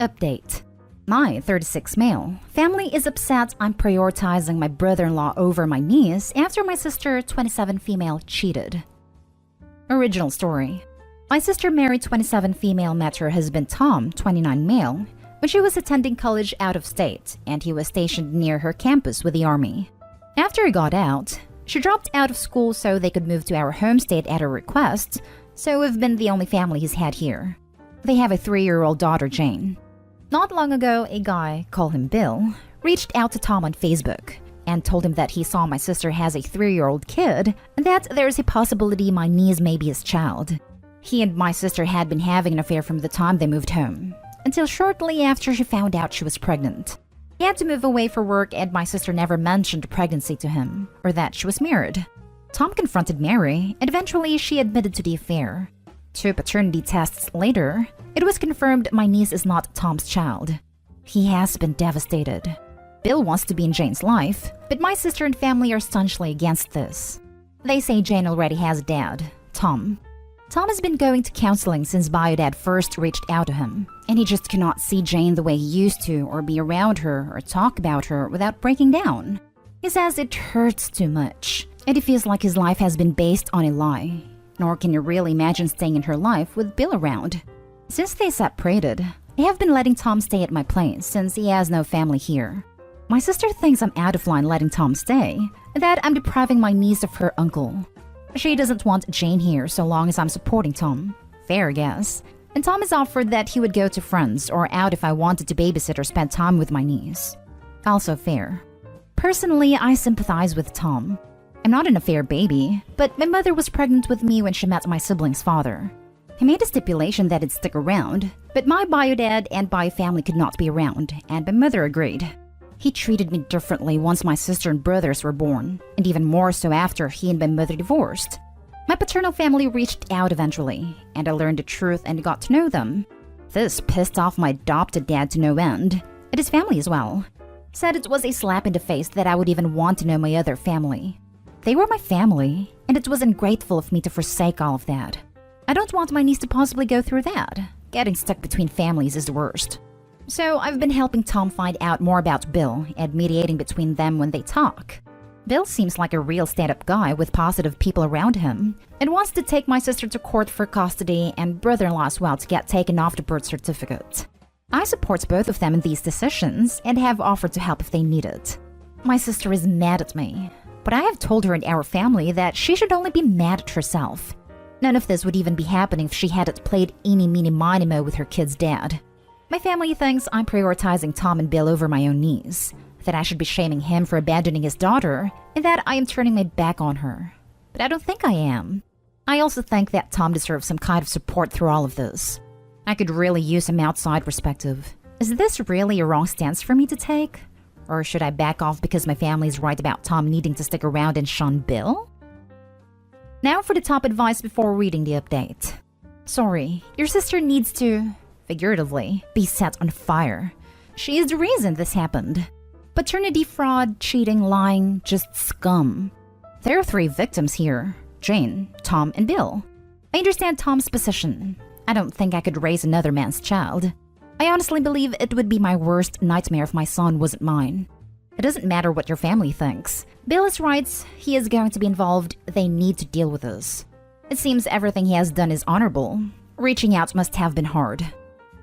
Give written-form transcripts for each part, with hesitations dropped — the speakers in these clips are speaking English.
Update. My 36 male family is upset I'm prioritizing my brother-in-law over my niece after my sister 27 female cheated. Original story. My sister married 27 female met her husband Tom 29 male when she was attending college out of state and he was stationed near her campus with the army. After he got out, she dropped out of school so they could move to our home state at her request, so we've been the only family he's had here. They have a 3-year-old daughter, Jane. Not long ago, a guy, call him Bill, reached out to Tom on Facebook and told him that he saw my sister has a 3-year-old kid and that there's a possibility my niece may be his child. He and my sister had been having an affair from the time they moved home, until shortly after she found out she was pregnant. He had to move away for work and my sister never mentioned pregnancy to him or that she was married. Tom confronted Mary and eventually she admitted to the affair. 2 paternity tests later, it was confirmed my niece is not Tom's child. He has been devastated. Bill wants to be in Jane's life, but my sister and family are staunchly against this. They say Jane already has a dad, Tom. Tom has been going to counseling since Biodad first reached out to him, and he just cannot see Jane the way he used to or be around her or talk about her without breaking down. He says it hurts too much, and he feels like his life has been based on a lie. Nor can you really imagine staying in her life with Bill around. Since they separated, I have been letting Tom stay at my place since he has no family here. My sister thinks I'm out of line letting Tom stay, and that I'm depriving my niece of her uncle. She doesn't want Jane here so long as I'm supporting Tom. Fair, I guess. And Tom has offered that he would go to friends or out if I wanted to babysit or spend time with my niece. Also fair. Personally, I sympathize with Tom. I'm not an affair baby, but my mother was pregnant with me when she met my sibling's father. He made a stipulation that it'd stick around, but my bio-dad and bio-family could not be around, and my mother agreed. He treated me differently once my sister and brothers were born, and even more so after he and my mother divorced. My paternal family reached out eventually, and I learned the truth and got to know them. This pissed off my adopted dad to no end, and his family as well. Said it was a slap in the face that I would even want to know my other family. They were my family, and it was ungrateful of me to forsake all of that. I don't want my niece to possibly go through that. Getting stuck between families is the worst. So I've been helping Tom find out more about Bill and mediating between them when they talk. Bill seems like a real stand-up guy with positive people around him and wants to take my sister to court for custody and brother-in-law as well to get taken off the birth certificate. I support both of them in these decisions and have offered to help if they need it. My sister is mad at me, but I have told her and our family that she should only be mad at herself. None of this would even be happening if she hadn't played eeny-meeny-miny-mo with her kid's dad. My family thinks I'm prioritizing Tom and Bill over my own niece, that I should be shaming him for abandoning his daughter, and that I am turning my back on her. But I don't think I am. I also think that Tom deserves some kind of support through all of this. I could really use some outside perspective. Is this really a wrong stance for me to take? Or should I back off because my family is right about Tom needing to stick around and shun Bill? Now for the top advice before reading the update. Sorry, your sister needs to, figuratively, be set on fire. She is the reason this happened. Paternity fraud, cheating, lying, just scum. There are 3 victims here: Jane, Tom, and Bill. I understand Tom's position. I don't think I could raise another man's child. I honestly believe it would be my worst nightmare if my son wasn't mine. It doesn't matter what your family thinks. Bill is right, he is going to be involved, they need to deal with this. It seems everything he has done is honorable. Reaching out must have been hard.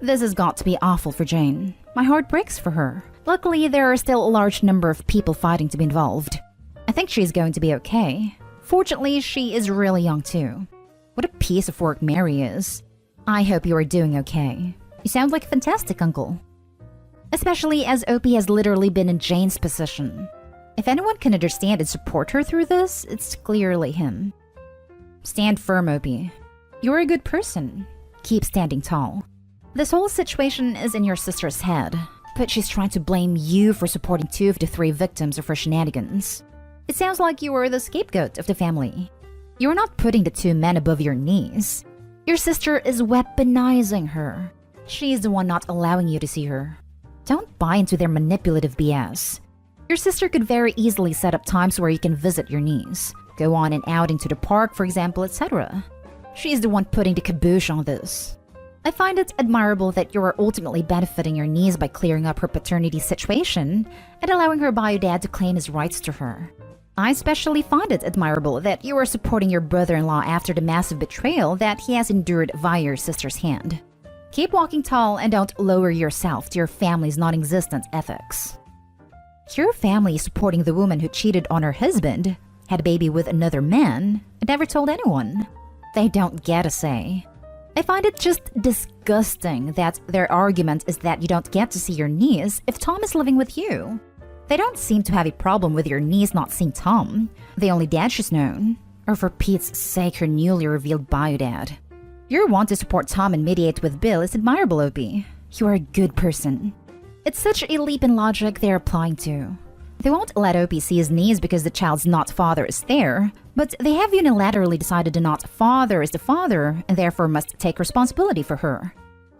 This has got to be awful for Jane. My heart breaks for her. Luckily, there are still a large number of people fighting to be involved. I think she's going to be okay. Fortunately, she is really young too. What a piece of work Mary is. I hope you are doing okay. You sound like a fantastic uncle. Especially as Opie has literally been in Jane's position. If anyone can understand and support her through this, it's clearly him. Stand firm, Opie. You're a good person. Keep standing tall. This whole situation is in your sister's head, but she's trying to blame you for supporting 2 of the 3 victims of her shenanigans. It sounds like you were the scapegoat of the family. You're not putting the 2 men above your niece. Your sister is weaponizing her. She's the one not allowing you to see her. Don't buy into their manipulative BS. Your sister could very easily set up times where you can visit your niece, go on an outing to the park, for example, etc. She's the one putting the kibosh on this. I find it admirable that you are ultimately benefiting your niece by clearing up her paternity situation and allowing her bio dad to claim his rights to her. I especially find it admirable that you are supporting your brother-in-law after the massive betrayal that he has endured via your sister's hand. Keep walking tall and don't lower yourself to your family's non-existent ethics. Your family is supporting the woman who cheated on her husband, had a baby with another man, and never told anyone. They don't get a say. I find it just disgusting that their argument is that you don't get to see your niece if Tom is living with you. They don't seem to have a problem with your niece not seeing Tom, the only dad she's known, or for Pete's sake her newly revealed bio dad. Your want to support Tom and mediate with Bill is admirable, Opie. You are a good person. It's such a leap in logic they're applying to. They won't let Opie see his niece because the child's not father is there, but they have unilaterally decided the not father is the father and therefore must take responsibility for her.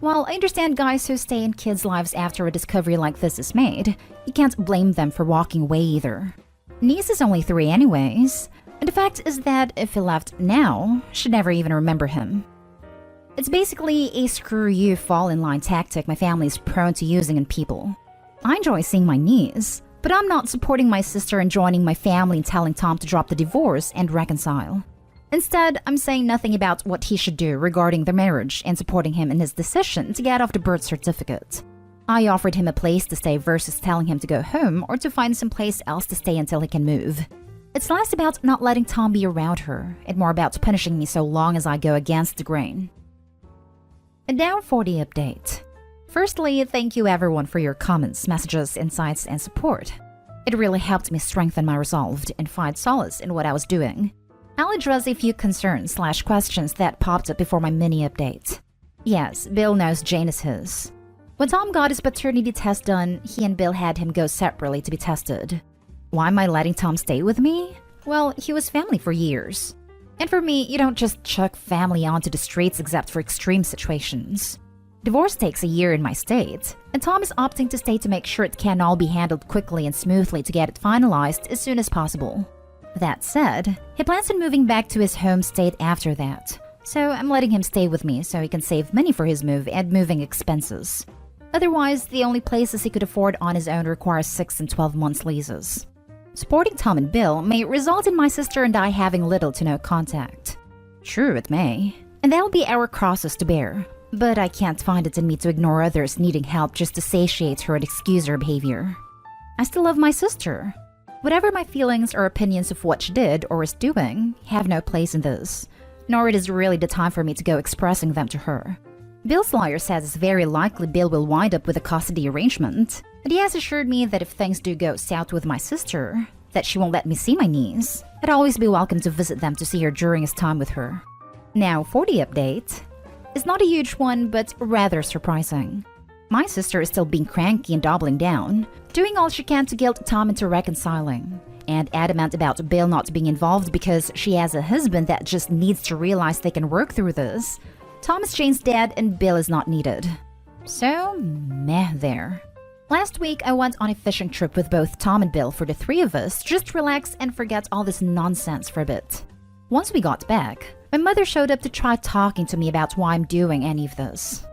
While I understand guys who stay in kids' lives after a discovery like this is made, you can't blame them for walking away either. Niece is only 3 anyways, and the fact is that if he left now, she'd never even remember him. It's basically a screw you fall in line tactic my family is prone to using in people. I enjoy seeing my niece, but I'm not supporting my sister and joining my family in telling Tom to drop the divorce and reconcile. Instead, I'm saying nothing about what he should do regarding their marriage and supporting him in his decision to get off the birth certificate. I offered him a place to stay versus telling him to go home or to find some place else to stay until he can move. It's less about not letting Tom be around her and more about punishing me so long as I go against the grain. A Down 40 update. Firstly, thank you everyone for your comments, messages, insights, and support. It really helped me strengthen my resolve and find solace in what I was doing. I'll address a few concerns/questions that popped up before my mini update. Yes, Bill knows Jane is his. When Tom got his paternity test done, he and Bill had him go separately to be tested. Why am I letting Tom stay with me? Well, he was family for years. And for me, you don't just chuck family onto the streets except for extreme situations. Divorce takes a year in my state, and Tom is opting to stay to make sure it can all be handled quickly and smoothly to get it finalized as soon as possible. That said, he plans on moving back to his home state after that, so I'm letting him stay with me so he can save money for his move and moving expenses. Otherwise, the only places he could afford on his own require 6 and 12 months leases. Supporting Tom and Bill may result in my sister and I having little to no contact. True, it may, and that'll be our crosses to bear. But I can't find it in me to ignore others needing help just to satiate her and excuse her behavior. I still love my sister. Whatever my feelings or opinions of what she did or is doing have no place in this, nor it is really the time for me to go expressing them to her. Bill's lawyer says it's very likely Bill will wind up with a custody arrangement, and he has assured me that if things do go south with my sister, that she won't let me see my niece. I'd always be welcome to visit them to see her during his time with her. Now, for the update. It's not a huge one, but rather surprising. My sister is still being cranky and doubling down, doing all she can to guilt Tom into reconciling, and adamant about Bill not being involved because she has a husband that just needs to realize they can work through this. Tom is Jane's dad and Bill is not needed. So, meh there. Last week, I went on a fishing trip with both Tom and Bill for the 3 of us just to relax and forget all this nonsense for a bit. Once we got back, my mother showed up to try talking to me about why I'm doing any of this.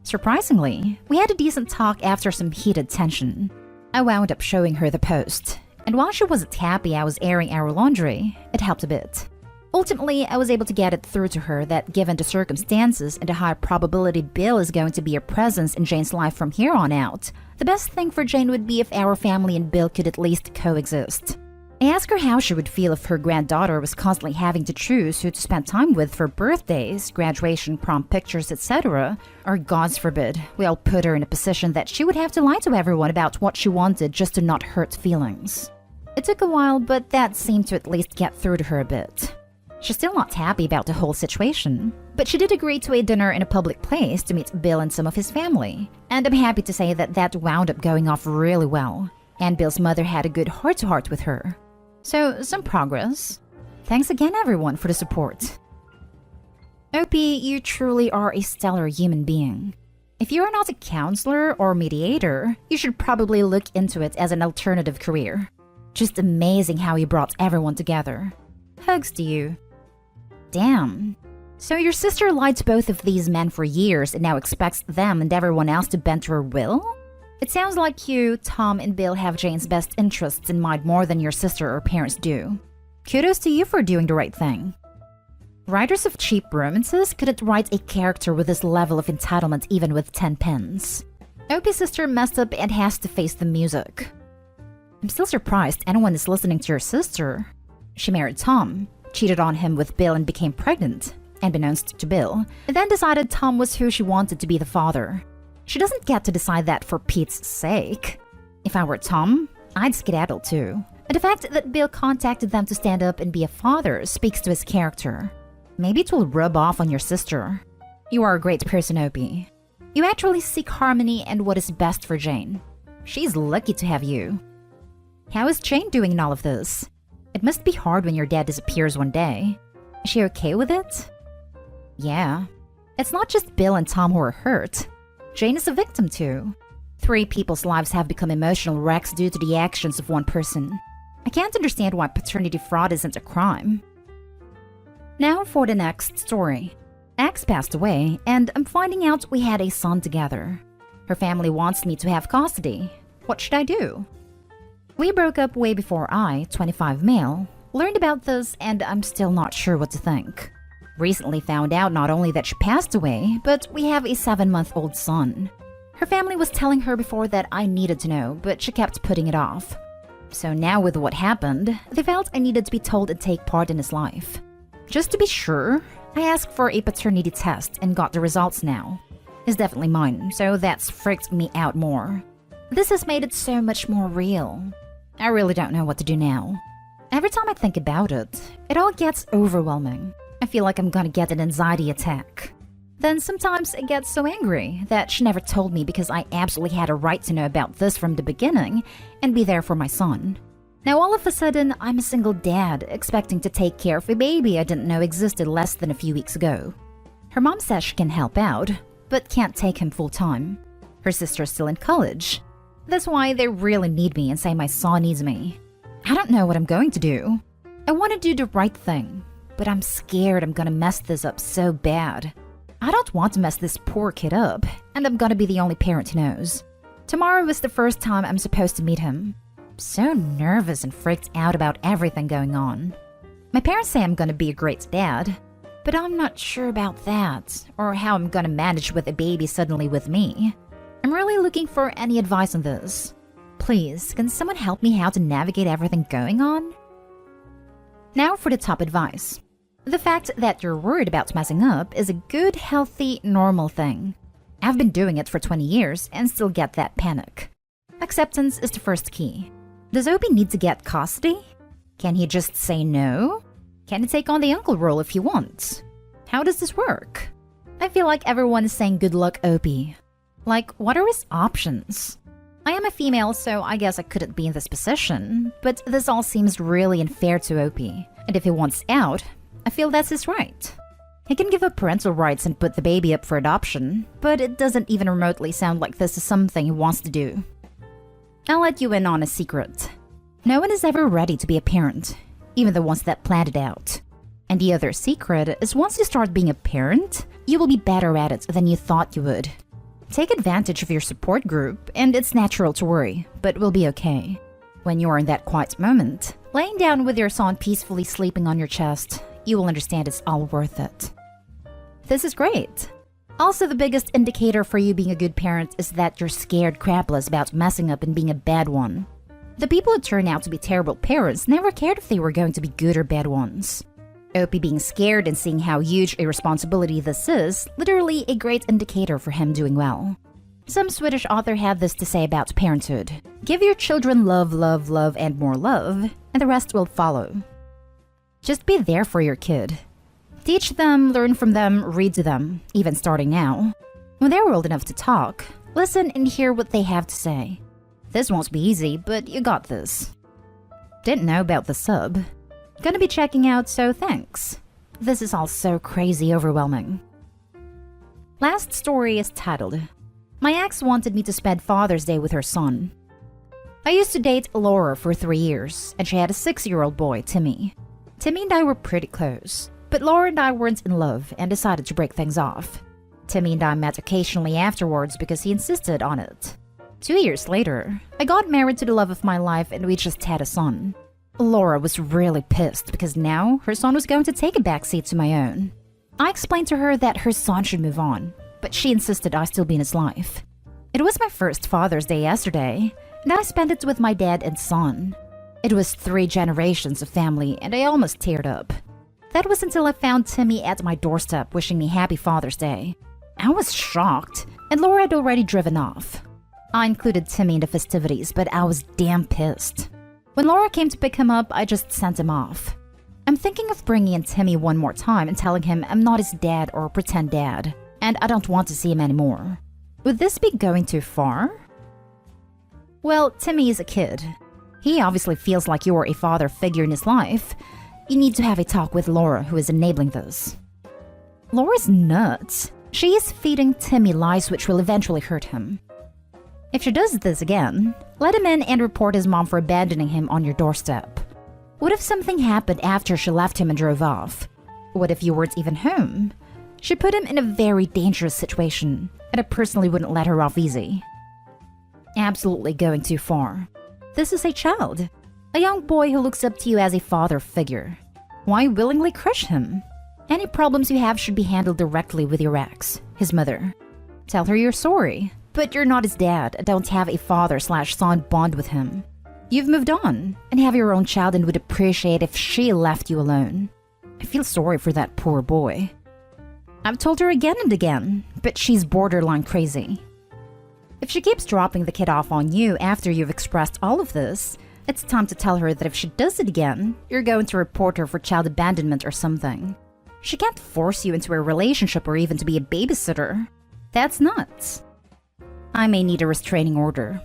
Surprisingly, we had a decent talk after some heated tension. I wound up showing her the post, and while she wasn't happy I was airing our laundry, it helped a bit. Ultimately, I was able to get it through to her that given the circumstances and the high probability Bill is going to be a presence in Jane's life from here on out, the best thing for Jane would be if our family and Bill could at least coexist. I asked her how she would feel if her granddaughter was constantly having to choose who to spend time with for birthdays, graduation, prom pictures, etc., or God forbid, we all put her in a position that she would have to lie to everyone about what she wanted just to not hurt feelings. It took a while, but that seemed to at least get through to her a bit. She's still not happy about the whole situation, but she did agree to a dinner in a public place to meet Bill and some of his family, and I'm happy to say that that wound up going off really well, and Bill's mother had a good heart-to-heart with her. So, some progress. Thanks again everyone for the support. Opie, you truly are a stellar human being. If you are not a counselor or mediator, you should probably look into it as an alternative career. Just amazing how you brought everyone together. Hugs to you. Damn. So your sister lied to both of these men for years and now expects them and everyone else to bend to her will? It sounds like you, Tom, and Bill have Jane's best interests in mind more than your sister or parents do. Kudos to you for doing the right thing. Writers of cheap romances couldn't write a character with this level of entitlement even with 10 pens. Opie's sister messed up and has to face the music. I'm still surprised anyone is listening to your sister. She married Tom, cheated on him with Bill and became pregnant, unbeknownst to Bill, and then decided Tom was who she wanted to be the father. She doesn't get to decide that for Pete's sake. If I were Tom, I'd skedaddle too. And the fact that Bill contacted them to stand up and be a father speaks to his character. Maybe it will rub off on your sister. You are a great person, Opie. You actually seek harmony and what is best for Jane. She's lucky to have you. How is Jane doing in all of this? It must be hard when your dad disappears one day. Is she okay with it? Yeah. It's not just Bill and Tom who are hurt. Jane is a victim too. 3 people's lives have become emotional wrecks due to the actions of one person. I can't understand why paternity fraud isn't a crime. Now for the next story. Ex passed away, and I'm finding out we had a son together. Her family wants me to have custody. What should I do? We broke up way before I, 25 male, learned about this, and I'm still not sure what to think. Recently found out not only that she passed away, but we have a 7-month-old son. Her family was telling her before that I needed to know, but she kept putting it off. So now with what happened, they felt I needed to be told and take part in his life. Just to be sure, I asked for a paternity test and got the results now. It's definitely mine, so that's freaked me out more. This has made it so much more real. I really don't know what to do now. Every time I think about it, it all gets overwhelming. I feel like I'm gonna get an anxiety attack. Then sometimes I get so angry that she never told me because I absolutely had a right to know about this from the beginning and be there for my son. Now all of a sudden, I'm a single dad expecting to take care of a baby I didn't know existed less than a few weeks ago. Her mom says she can help out, but can't take him full time. Her sister's still in college. That's why they really need me and say my son needs me. I don't know what I'm going to do. I want to do the right thing, but I'm scared I'm gonna mess this up so bad. I don't want to mess this poor kid up, and I'm gonna be the only parent who knows. Tomorrow is the first time I'm supposed to meet him. I'm so nervous and freaked out about everything going on. My parents say I'm gonna be a great dad, but I'm not sure about that, or how I'm gonna manage with a baby suddenly with me. I'm really looking for any advice on this. Please, can someone help me how to navigate everything going on? Now for the top advice. The fact that you're worried about messing up is a good, healthy, normal thing. I've been doing it for 20 years and still get that panic. Acceptance is the first key. Does Opie need to get custody? Can he just say no? Can he take on the uncle role if he wants? How does this work? I feel like everyone is saying good luck, Opie. Like, what are his options? I am a female, so I guess I couldn't be in this position, but this all seems really unfair to Opie. And if he wants out, I feel that's his right. He can give up parental rights and put the baby up for adoption, but it doesn't even remotely sound like this is something he wants to do. I'll let you in on a secret. No one is ever ready to be a parent, even the ones that planned it out. And the other secret is once you start being a parent, you will be better at it than you thought you would. Take advantage of your support group, and it's natural to worry, but we'll be okay. When you're in that quiet moment, laying down with your son peacefully sleeping on your chest, you will understand it's all worth it. This is great. Also, the biggest indicator for you being a good parent is that you're scared crapless about messing up and being a bad one. The people who turn out to be terrible parents never cared if they were going to be good or bad ones. Opie being scared and seeing how huge a responsibility this is, literally a great indicator for him doing well. Some Swedish author had this to say about parenthood. Give your children love, love, love, and more love, and the rest will follow. Just be there for your kid. Teach them, learn from them, read to them, even starting now. When they're old enough to talk, listen and hear what they have to say. This won't be easy, but you got this. Didn't know about the sub. Gonna be checking out, so thanks. This is all so crazy overwhelming. Last story is titled, My ex wanted me to spend Father's Day with her son. I used to date Laura for 3 years, and she had a 6-year-old boy, Timmy. Timmy and I were pretty close, but But Laura and I weren't in love and decided to break things off. Timmy and I met occasionally afterwards because he insisted on it. 2 years later, I got married to the love of my life and we just had a son. Laura was really pissed because now her son was going to take a backseat to my own. I explained to her that her son should move on, but she insisted I still be in his life. It was my first Father's Day yesterday, and I spent it with my dad and son. It was 3 generations of family, and I almost teared up. That was until I found Timmy at my doorstep wishing me Happy Father's Day. I was shocked, and Laura had already driven off. I included Timmy in the festivities, but I was damn pissed. When Laura came to pick him up, I just sent him off. I'm thinking of bringing in Timmy one more time and telling him I'm not his dad or pretend dad, and I don't want to see him anymore. Would this be going too far? Well, Timmy is a kid. He obviously feels like you're a father figure in his life. You need to have a talk with Laura, who is enabling this. Laura's nuts. She is feeding Timmy lies which will eventually hurt him. If she does this again, let him in and report his mom for abandoning him on your doorstep. What if something happened after she left him and drove off? What if you weren't even home? She put him in a very dangerous situation, and I personally wouldn't let her off easy. Absolutely going too far. This is a child, a young boy who looks up to you as a father figure. Why willingly crush him? Any problems you have should be handled directly with your ex, his mother. Tell her you're sorry, but you're not his dad and don't have a father/son bond with him. You've moved on and have your own child and would appreciate if she left you alone. I feel sorry for that poor boy. I've told her again and again, but she's borderline crazy. If she keeps dropping the kid off on you after you've expressed all of this, it's time to tell her that if she does it again, you're going to report her for child abandonment or something. She can't force you into a relationship or even to be a babysitter. That's nuts. I may need a restraining order.